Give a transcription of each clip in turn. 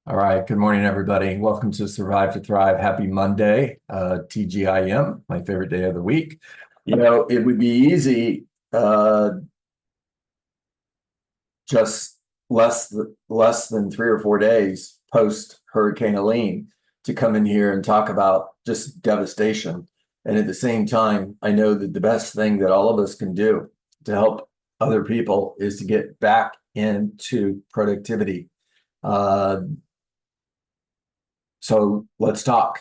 All right. Good morning, everybody. Welcome to Survive to Thrive. Happy Monday, TGIM, my favorite day of the week. You know, it would be easy, just less than 3 or 4 days post Hurricane Helene to come in here and talk about just devastation. And at the same time, I know that the best thing that all of us can do to help other people is to get back into productivity. So let's talk.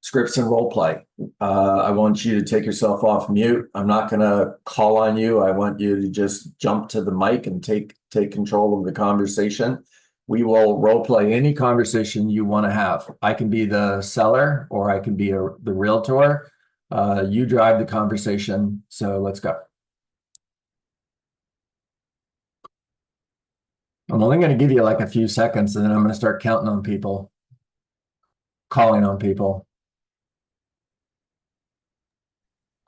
Scripts and role play. I want you to take yourself off mute. I'm not going to call on you. I want you to just jump to the mic and take control of the conversation. We will role play any conversation you want to have. I can be the seller or I can be the realtor. You drive the conversation. So let's go. I'm only going to give you like a few seconds and then I'm going to start counting on people, calling on people.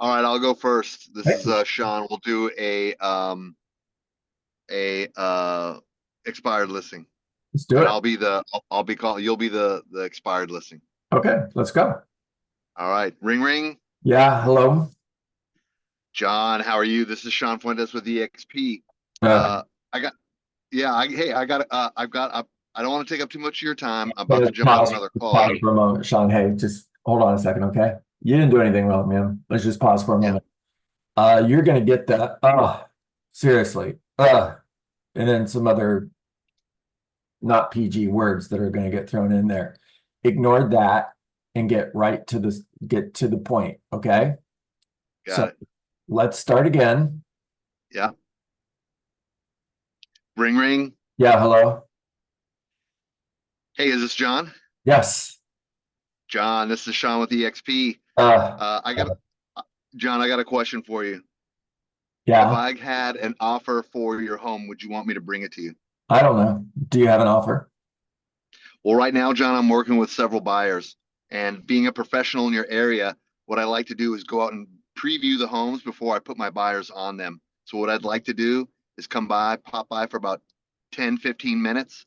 All right, I'll go first. This Hey. is Sean. We'll do a expired listing. Let's do And it. I'll be calling, you'll be the expired listing. Okay, let's go. All right. Ring ring. Yeah, hello. John, how are you? This is Sean Fuentes with EXP. Uh, I got I don't want to take up too much of your time. I'm about to let's jump on pause, another let's call. pause for a moment. Sean, hey, just hold on a second, okay? You didn't do anything wrong, man. Let's just pause for a Yeah. moment. You're gonna get that. Seriously. And then some other not PG words that are gonna get thrown in there. Ignore that and get to the point, okay? Got it. Let's start again. Yeah. Ring ring. Yeah, hello. Hey, is this John? Yes. John, this is Sean with EXP. Uh, John, I got a question for you. If yeah. I had an offer for your home, would you want me to bring it to you? I don't know. Do you have an offer? Well, right now, John, I'm working with several buyers, and being a professional in your area, what I like to do is go out and preview the homes before I put my buyers on them. So what I'd like to do is pop by for about 10, 15 minutes,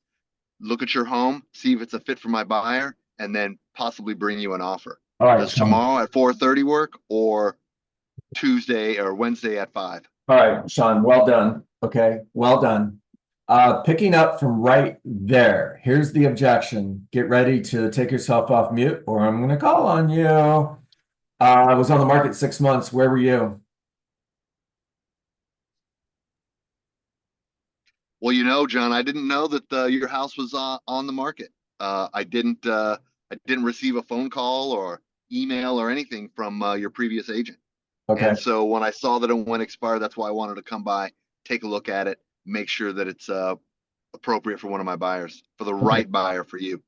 look at your home, see if it's a fit for my buyer, and then possibly bring you an offer. All right, Does Sean. tomorrow at 4:30 work, or Tuesday or Wednesday at 5? All right, Sean, well done. Okay, well done. Picking up from right there, here's the objection. Get ready to take yourself off mute or I'm going to call on you. I was on the market 6 months. Where were you? Well, you know, John, I didn't know that your house was on the market. I didn't receive a phone call or email or anything from your previous agent. Okay, And so when I saw that it went expired, that's why I wanted to come by, take a look at it, make sure that it's appropriate for one of my buyers, for the okay, right buyer for you.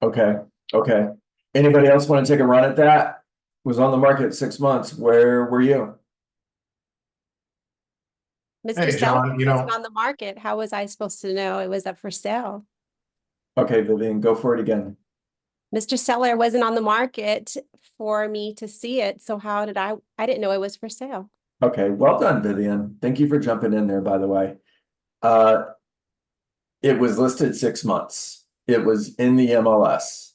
okay, okay. Anybody else want to take a run at that? Was on the market 6 months. Where were you? Mr. Hey, Seller John, wasn't on the market. How was I supposed to know it was up for sale? Okay, Vivian, go for it again. Mr. Seller wasn't on the market for me to see it. So how did I didn't know it was for sale. Okay, well done, Vivian. Thank you for jumping in there, by the way. It was listed 6 months. It was in the MLS.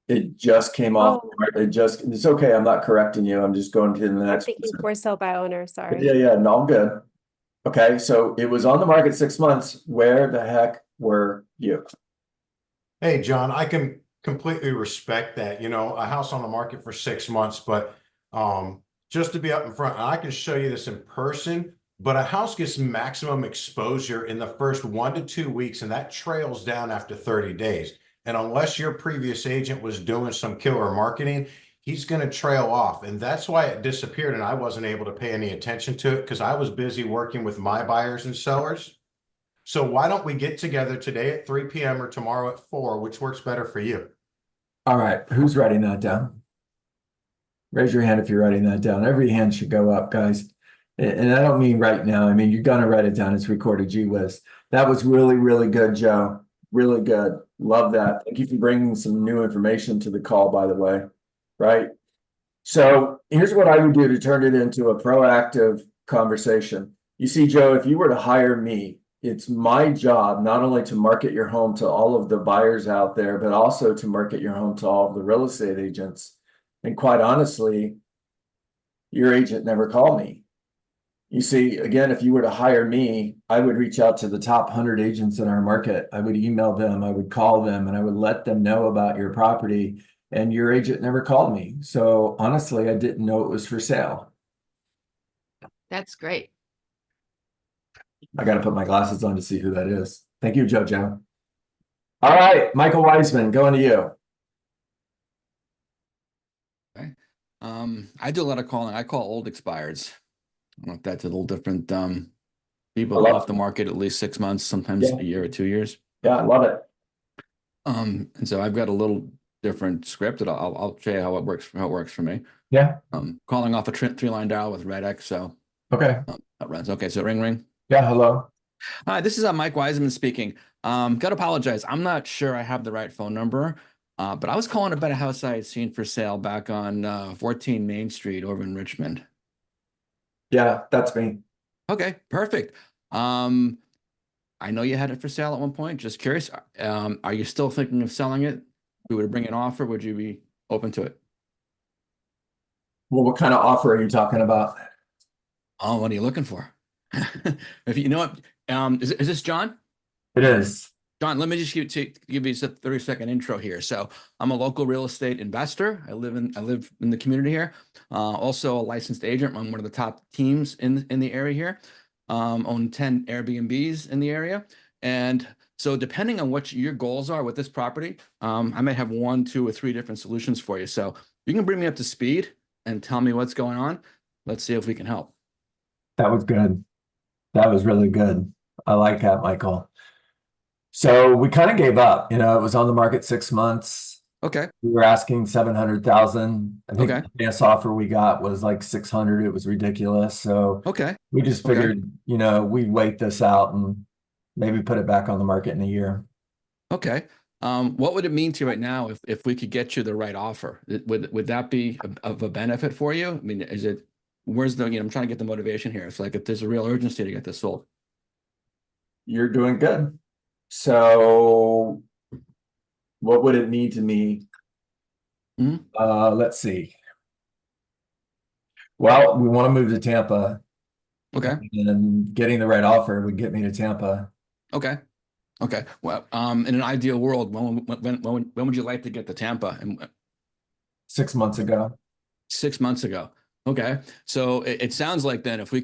It just came off. Oh. It's okay. I'm not correcting you. I'm just going to the I'm next. thinking for sale by owner, sorry. Yeah, no, I'm good. Okay, so it was on the market 6 months. Where the heck were you? Hey, John, I can completely respect that. You know, a house on the market for 6 months, but just to be up in front, and I can show you this in person, but a house gets maximum exposure in the first 1 to 2 weeks, and that trails down after 30 days. And unless your previous agent was doing some killer marketing, he's going to trail off. And that's why it disappeared. And I wasn't able to pay any attention to it because I was busy working with my buyers and sellers. So why don't we get together today at 3 p.m. or tomorrow at 4, which works better for you? All right, who's writing that down? Raise your hand if you're writing that down. Every hand should go up, guys. And I don't mean right now. I mean, you're going to write it down. It's recorded. Gee whiz. That was really, really good, Joe. Really good. Love that. Thank you for bringing some new information to the call, by the way. Right? So here's what I would do to turn it into a proactive conversation. You see, Joe, if you were to hire me it's my job not only to market your home to all of the buyers out there, but also to market your home to all of the real estate agents. And quite honestly, your agent never called me. You see, again, if you were to hire me, I would reach out to the top 100 agents in our market. I would email them, I would call them, and I would let them know about your property. And your agent never called me. So honestly, I didn't know it was for sale. That's great. I got to put my glasses on to see who that is. Thank you, JoJo. All right, Michael Wiseman, going to you. Okay. I do a lot of calling. I call old expireds. I don't know if that's a little different. People I love off the market at least 6 months, sometimes Yeah. a year or 2 years. Yeah, I love it. And so I've got a little different script that I'll show you how it works for me. Yeah. Calling off a 3-line dial with red X. So Okay. that runs. Okay, so ring. Yeah, hello. Hi, this is Mike Wiseman speaking. Got to apologize. I'm not sure I have the right phone number, but I was calling about a house I had seen for sale back on 14 Main Street over in Richmond. Yeah, that's me. Okay, perfect. I know you had it for sale at one point. Just curious. Are you still thinking of selling it? If we were to bring an offer, would you be open to it? Well, what kind of offer are you talking about? Oh, what are you looking for? If you know what, is this John? It is. John, let me just give you a 30-second intro here. So I'm a local real estate investor. I live in the community here. Also a licensed agent. I'm one of the top teams in the area here. Own 10 Airbnbs in the area. And so depending on what your goals are with this property, I may have 1, 2, or 3 different solutions for you. So you can bring me up to speed and tell me what's going on. Let's see if we can help. That was good. That was really good. I like that, Michael. So we kind of gave up. It was on the market 6 months. Okay. We were asking 700,000. I think Okay. the best offer we got was like 600. It was ridiculous. So Okay. we just figured, we'd wait this out and maybe put it back on the market in a year. Okay. What would it mean to you right now if we could get you the right offer? Would that be of a benefit for you? I mean, where's the, I'm trying to get the motivation here. It's like if there's a real urgency to get this sold. You're doing good. So what would it mean to me? Let's see. Well, we want to move to Tampa. Okay. And getting the right offer would get me to Tampa. Okay. Okay. Well, in an ideal world, when would you like to get to Tampa? And 6 months ago. 6 months ago. Okay. So it sounds like then if we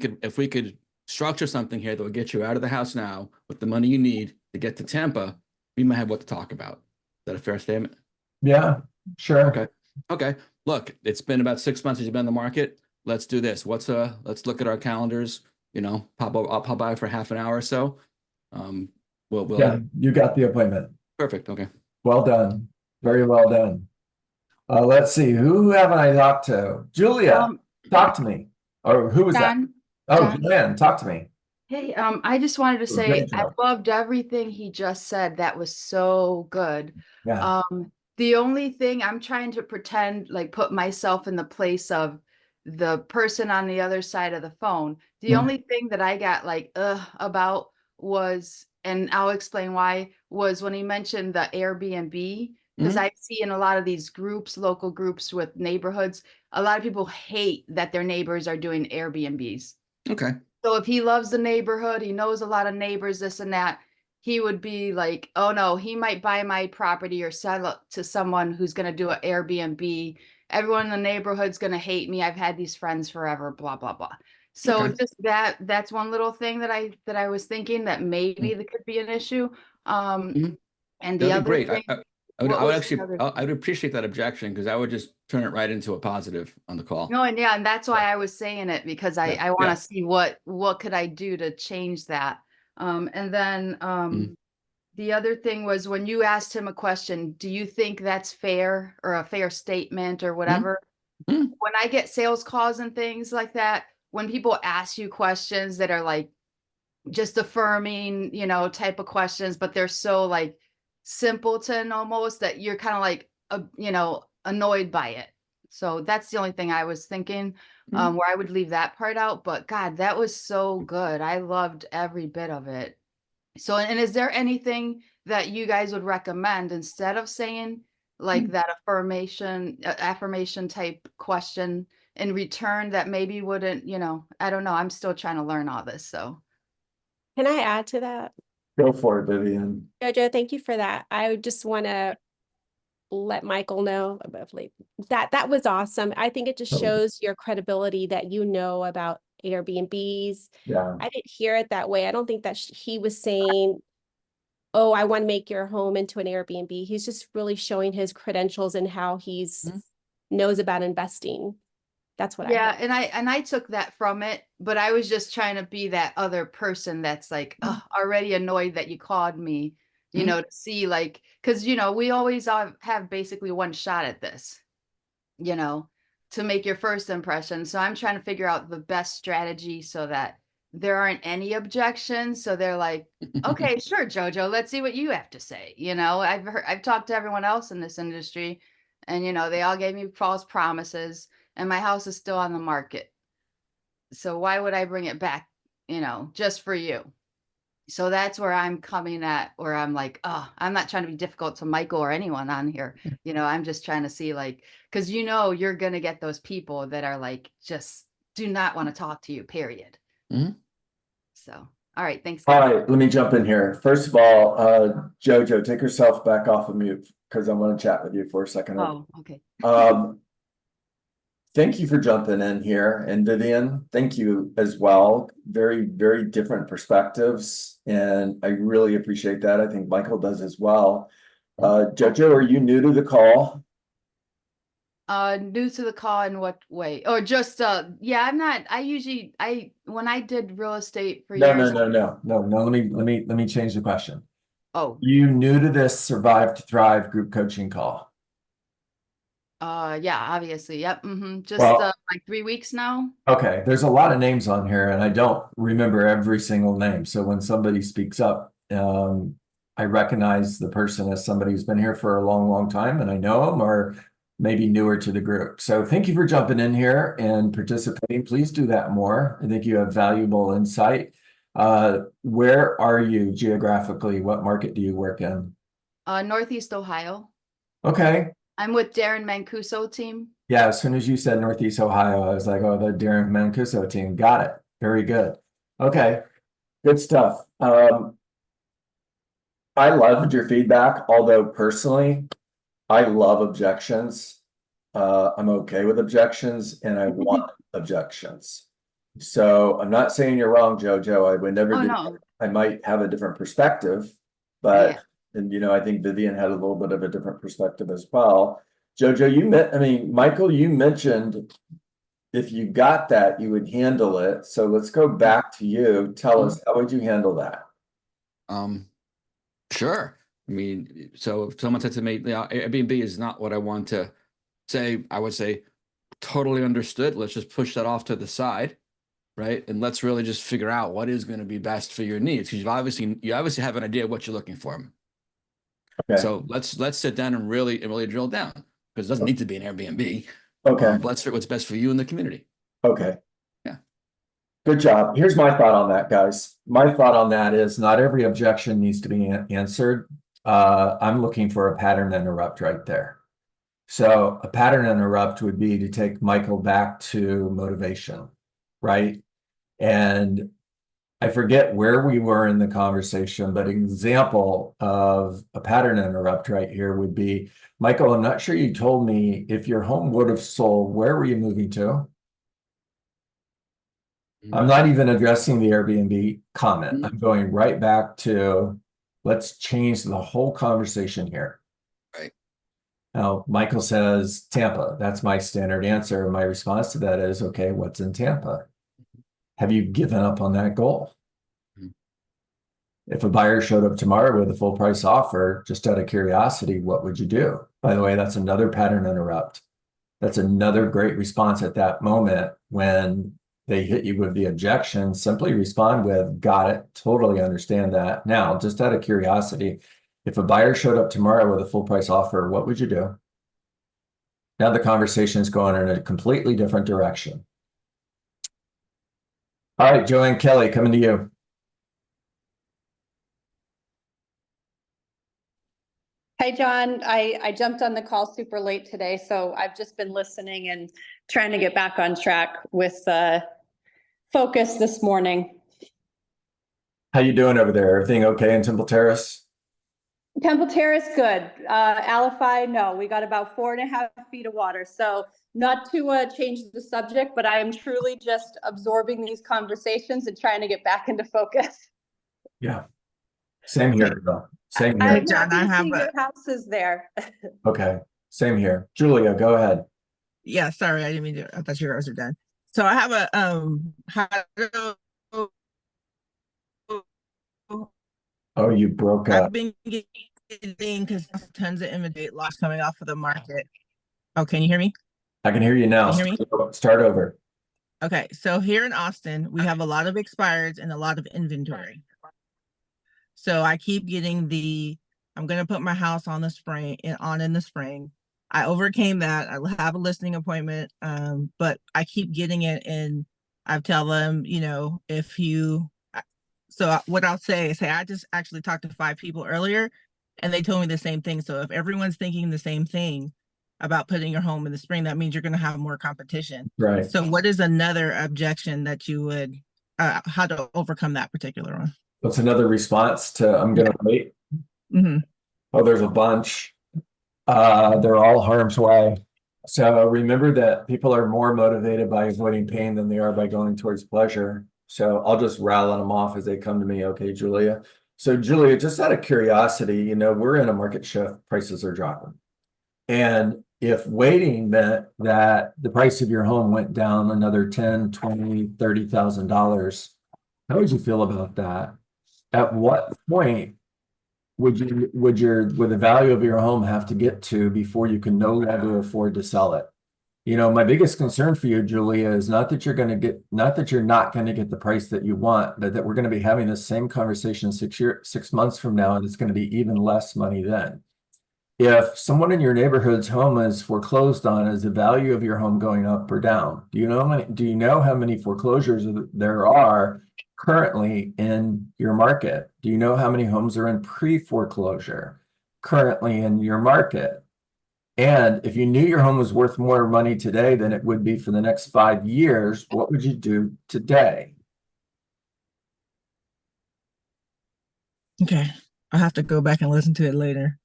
could structure something here that would get you out of the house now with the money you need to get to Tampa, we might have what to talk about. Is that a fair statement? Yeah, sure. Okay. Okay. Look, it's been about 6 months since you've been in the market. Let's do this. Let's look at our calendars, I'll pop by for half an hour or so. Yeah, you got the appointment. Perfect. Okay. Well done. Very well done. Let's see. Who haven't I talked to? Julia, talk to me. Or who was that? John, Oh, John. Joanne, talk to me. Hey, I just wanted to say great I job. loved everything he just said. That was so good. Yeah. The only thing I'm trying to pretend, like put myself in the place of the person on the other side of the phone. The Mhm. only thing that I got like about was, and I'll explain why, was when he mentioned the Airbnb, because I see in a lot of these groups, local groups with neighborhoods, a lot of people hate that their neighbors are doing Airbnbs. Okay. So if he loves the neighborhood, he knows a lot of neighbors, this and that, he would be like, oh no, he might buy my property or sell it to someone who's going to do an Airbnb. Everyone in the neighborhood's going to hate me. I've had these friends forever, blah, blah, blah. So Okay. just that's one little thing that I was thinking that maybe that could be an issue. And the That'd be other great. thing, I would what was the actually, other- I would appreciate that objection because I would just turn it right into a positive on the call. No, and yeah, and that's why I was saying it, because I want to see what could I do to change that. And then the other thing was when you asked him a question, do you think that's fair or a fair statement or whatever? When I get sales calls and things like that, when people ask you questions that are like just affirming, type of questions, but they're so like simpleton almost that you're kind of like, annoyed by it. So that's the only thing I was thinking, where I would leave that part out. But God, that was so good. I loved every bit of it. So, and is there anything that you guys would recommend instead of saying like that affirmation type question in return that maybe wouldn't, I don't know. I'm still trying to learn all this. So, Can I add to that? Go for it, Vivian. Jojo, thank you for that. I just want to let Michael know about that was awesome. I think it just Oh. shows your credibility that you know about Airbnbs. Yeah. I didn't hear it that way. I don't think that he was saying, oh, I want to make your home into an Airbnb. He's just really showing his credentials and how he's knows about investing. That's what I yeah, heard. and I took that from it, but I was just trying to be that other person that's like already annoyed that you called me, to see like, because we always have basically one shot at this, to make your first impression. So I'm trying to figure out the best strategy so that there aren't any objections. So they're like, okay, sure, Jojo, let's see what you have to say. I've talked to everyone else in this industry, and they all gave me false promises, and my house is still on the market. So why would I bring it back, just for you? So that's where I'm coming at, where I'm like, oh, I'm not trying to be difficult to Michael or anyone on here. I'm just trying to see like, because you're going to get those people that are like, just do not want to talk to you, period. So, all right. Thanks. All right, let me jump in here. First of all, Jojo, take yourself back off of mute because I want to chat with you for a second. Oh, okay. Thank you for jumping in here. And Vivian, thank you as well. Very, very different perspectives. And I really appreciate that. I think Michael does as well. Jojo, are you new to the call? New to the call in what way? Or just yeah, I'm not. When I did real estate for years. No. Let me change the question. Oh. You new to this Survive to Thrive group coaching call? Yeah, obviously. Yep. Just Well, like 3 weeks now. Okay, there's a lot of names on here and I don't remember every single name. So when somebody speaks up, I recognize the person as somebody who's been here for a long, long time and I know them, or maybe newer to the group. So thank you for jumping in here and participating. Please do that more. I think you have valuable insight. Where are you geographically? What market do you work in? Northeast Ohio. Okay. I'm with Darren Mancuso team. Yeah, as soon as you said Northeast Ohio, I was like, oh, the Darren Mancuso team. Got it. Very good. Okay, good stuff. I loved your feedback, although personally, I love objections. I'm okay with objections and I want objections. So I'm not saying you're wrong, Jojo. I would never do No. I might have a different perspective, but and I think Vivian had a little bit of a different perspective as well. Jojo, Michael, you mentioned if you got that, you would handle it. So let's go back to you. Tell us, how would you handle that? Sure. So if someone said to me, Airbnb is not what I want to say, I would say, totally understood. Let's just push that off to the side, right? And let's really just figure out what is going to be best for your needs. Because you obviously have an idea of what you're looking for. Okay. So let's sit down and really drill down, because it doesn't need to be an Airbnb. Okay. Let's fit what's best for you and the community. Okay. Yeah. Good job. Here's my thought on that, guys. My thought on that is not every objection needs to be answered. I'm looking for a pattern interrupt right there. So a pattern interrupt would be to take Michael back to motivation, right? And I forget where we were in the conversation, but an example of a pattern interrupt right here would be, Michael, I'm not sure you told me if your home would have sold, where were you moving to? I'm not even addressing the Airbnb comment. I'm going right back to, let's change the whole conversation here. Right. Now, Michael says Tampa. That's my standard answer. My response to that is, okay, what's in Tampa? Have you given up on that goal? If a buyer showed up tomorrow with a full price offer, just out of curiosity, what would you do? By the way, that's another pattern interrupt. That's another great response at that moment when they hit you with the objection. Simply respond with, got it, totally understand that. Now, just out of curiosity, if a buyer showed up tomorrow with a full price offer, what would you do? Now the conversation is going in a completely different direction. All right, Joanne Kelly, coming to you. Hi, John. I jumped on the call super late today, so I've just been listening and trying to get back on track with focus this morning. How you doing over there? Everything okay in Temple Terrace? Temple Terrace, good. Alify, no. We got about 4.5 feet of water. So not to change the subject, but I am truly just absorbing these conversations and trying to get back into focus. Yeah. Same here, girl. Same here. I'm John, happy I to have see a- your houses there. Okay. Same here. Julia, go ahead. Yeah, sorry, I didn't mean to. I thought you guys were done. So I have a how to, Oh, you broke up. I've been getting because tons of imitate lots coming off of the market. Oh, can you hear me? I can hear you now. Can you hear Start over. Okay, so here in Austin, we have a lot of expireds and a lot of inventory. So I keep getting I'm gonna put my house on the spring in the spring. I overcame that. I have a listing appointment, but I keep getting it, and I tell them, if you. So what I'll say is, hey, I just actually talked to 5 people earlier, and they told me the same thing. So if everyone's thinking the same thing about putting your home in the spring, that means you're going to have more competition. Right. So what is another objection that you would, how to overcome that particular one? What's another response to I'm gonna wait? Mm-hmm. Oh, there's a bunch. They're all harm's way. So remember that people are more motivated by avoiding pain than they are by going towards pleasure. So I'll just rattle them off as they come to me. Okay, Julia. So Julia, just out of curiosity, we're in a market shift, prices are dropping. And if waiting meant that the price of your home went down another $10,000, $20,000, $30,000, how would you feel about that? At what point would the value of your home have to get to before you can no longer afford to sell it? My biggest concern for you, Julia, is not that you're not going to get the price that you want, but that we're going to be having the same conversation 6 months from now, and it's going to be even less money then. If someone in your neighborhood's home is foreclosed on, is the value of your home going up or down? Do you know how many foreclosures there are currently in your market? Do you know how many homes are in pre-foreclosure currently in your market? And if you knew your home was worth more money today than it would be for the next 5 years, what would you do today? Okay. I'll have to go back and listen to it later.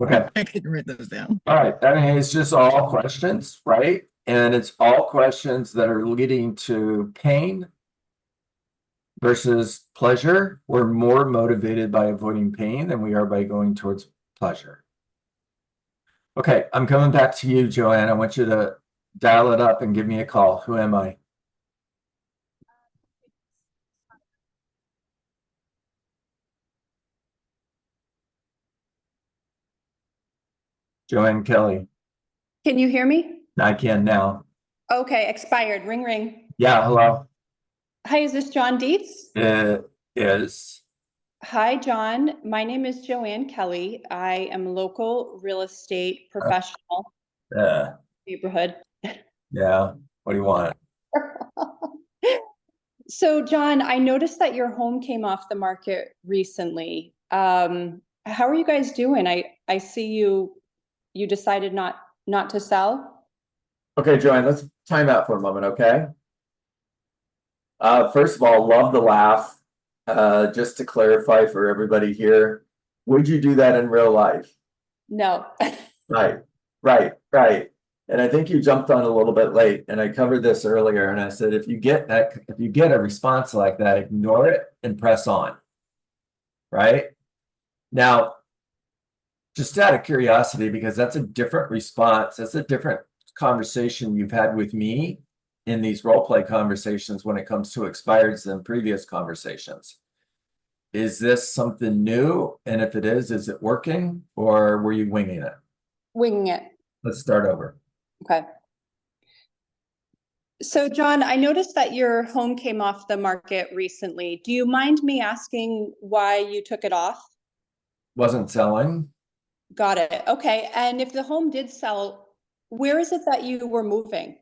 Okay. I can write those down. All right. I mean, it's just all questions, right? And it's all questions that are leading to pain versus pleasure. We're more motivated by avoiding pain than we are by going towards pleasure. Okay, I'm coming back to you, Joanne. I want you to dial it up and give me a call. Who am I? Joanne Kelly. Can you hear me? I can now. Okay, expired. Ring, ring. Yeah, hello. Hi, is this John Dietz? It is. Hi, John. My name is Joanne Kelly. I am a local real estate professional neighborhood. Yeah. What do you want? So, John, I noticed that your home came off the market recently. How are you guys doing? I see you decided not to sell. Okay, Joanne, let's time out for a moment, okay? First of all, love the laugh. Just to clarify for everybody here, would you do that in real life? No. Right. And I think you jumped on a little bit late, and I covered this earlier, and I said, if you get a response like that, ignore it and press on. Right? Now, just out of curiosity, because that's a different response, that's a different conversation you've had with me in these role play conversations when it comes to expireds than previous conversations. Is this something new? And if it is it working, or were you winging it? Winging it. Let's start over. Okay. So, John, I noticed that your home came off the market recently. Do you mind me asking why you took it off? Wasn't selling. Got it. Okay. And if the home did sell, where is it that you were moving?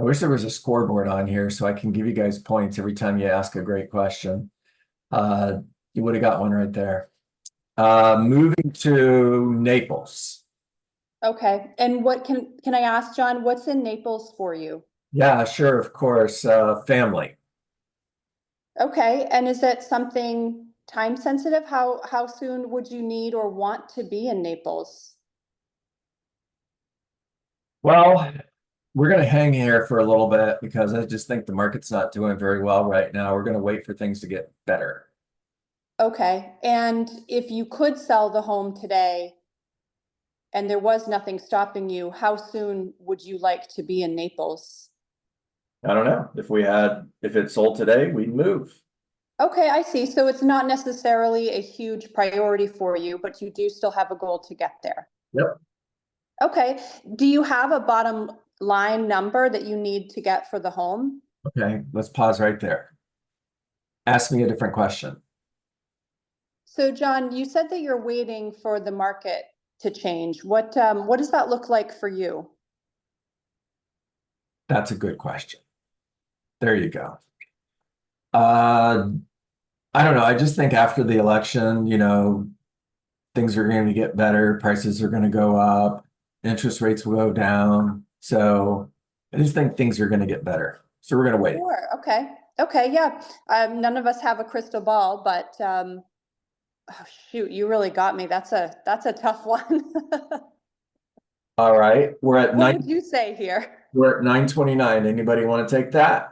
I wish there was a scoreboard on here so I can give you guys points every time you ask a great question. You would have got one right there. Moving to Naples. Okay, and what can I ask, John, what's in Naples for you? Yeah, sure, of course, family. Okay, and is that something time sensitive? How soon would you need or want to be in Naples? Well, we're gonna hang here for a little bit because I just think the market's not doing very well right now. We're gonna wait for things to get better. Okay, and if you could sell the home today and there was nothing stopping you, how soon would you like to be in Naples? I don't know. If it sold today, we'd move. Okay, I see. So it's not necessarily a huge priority for you, but you do still have a goal to get there. Yep. Okay, do you have a bottom line number that you need to get for the home? Okay, let's pause right there. Ask me a different question. So John, you said that you're waiting for the market to change. What does that look like for you? That's a good question. There you go. I don't know. I just think after the election, things are going to get better. Prices are going to go up. Interest rates will go down. So I just think things are going to get better. So we're going to wait. Sure. Okay. Okay. Yeah. None of us have a crystal ball, but oh, shoot, you really got me. That's a tough one. All right. We're at What would you say here? We're at 9:29. Anybody want to take that?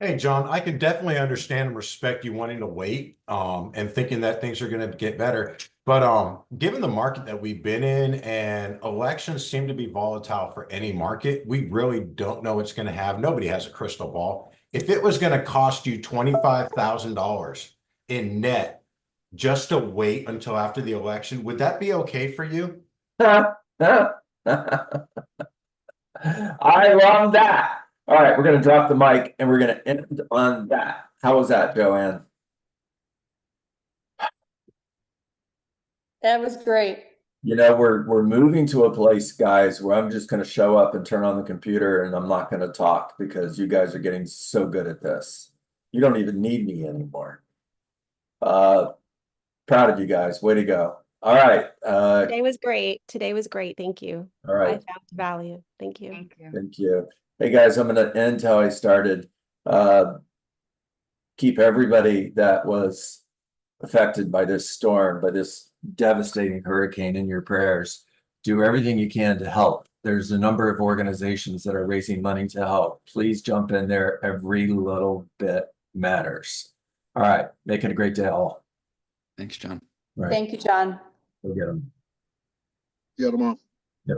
Hey, John, I can definitely understand and respect you wanting to wait and thinking that things are going to get better. But given the market that we've been in and elections seem to be volatile for any market, we really don't know what's going to have. Nobody has a crystal ball. If it was going to cost you $25,000 in net just to wait until after the election, would that be okay for you? I love that. All right, we're going to drop the mic and we're going to end on that. How was that, Joanne? That was great. We're moving to a place, guys, where I'm just going to show up and turn on the computer and I'm not going to talk because you guys are getting so good at this. You don't even need me anymore. Proud of you guys. Way to go. All right. Today was great. Today was great. Thank you. All I right. found value. Thank you. Thank you. Thank you. Hey guys, I'm gonna end how I started. Keep everybody that was affected by this storm, by this devastating hurricane in your prayers. Do everything you can to help. There's a number of organizations that are raising money to help. Please jump in there. Every little bit matters. All right. Make it a great day all. Thanks, John. All right. Thank you, John. Go get them. See you tomorrow. Yep.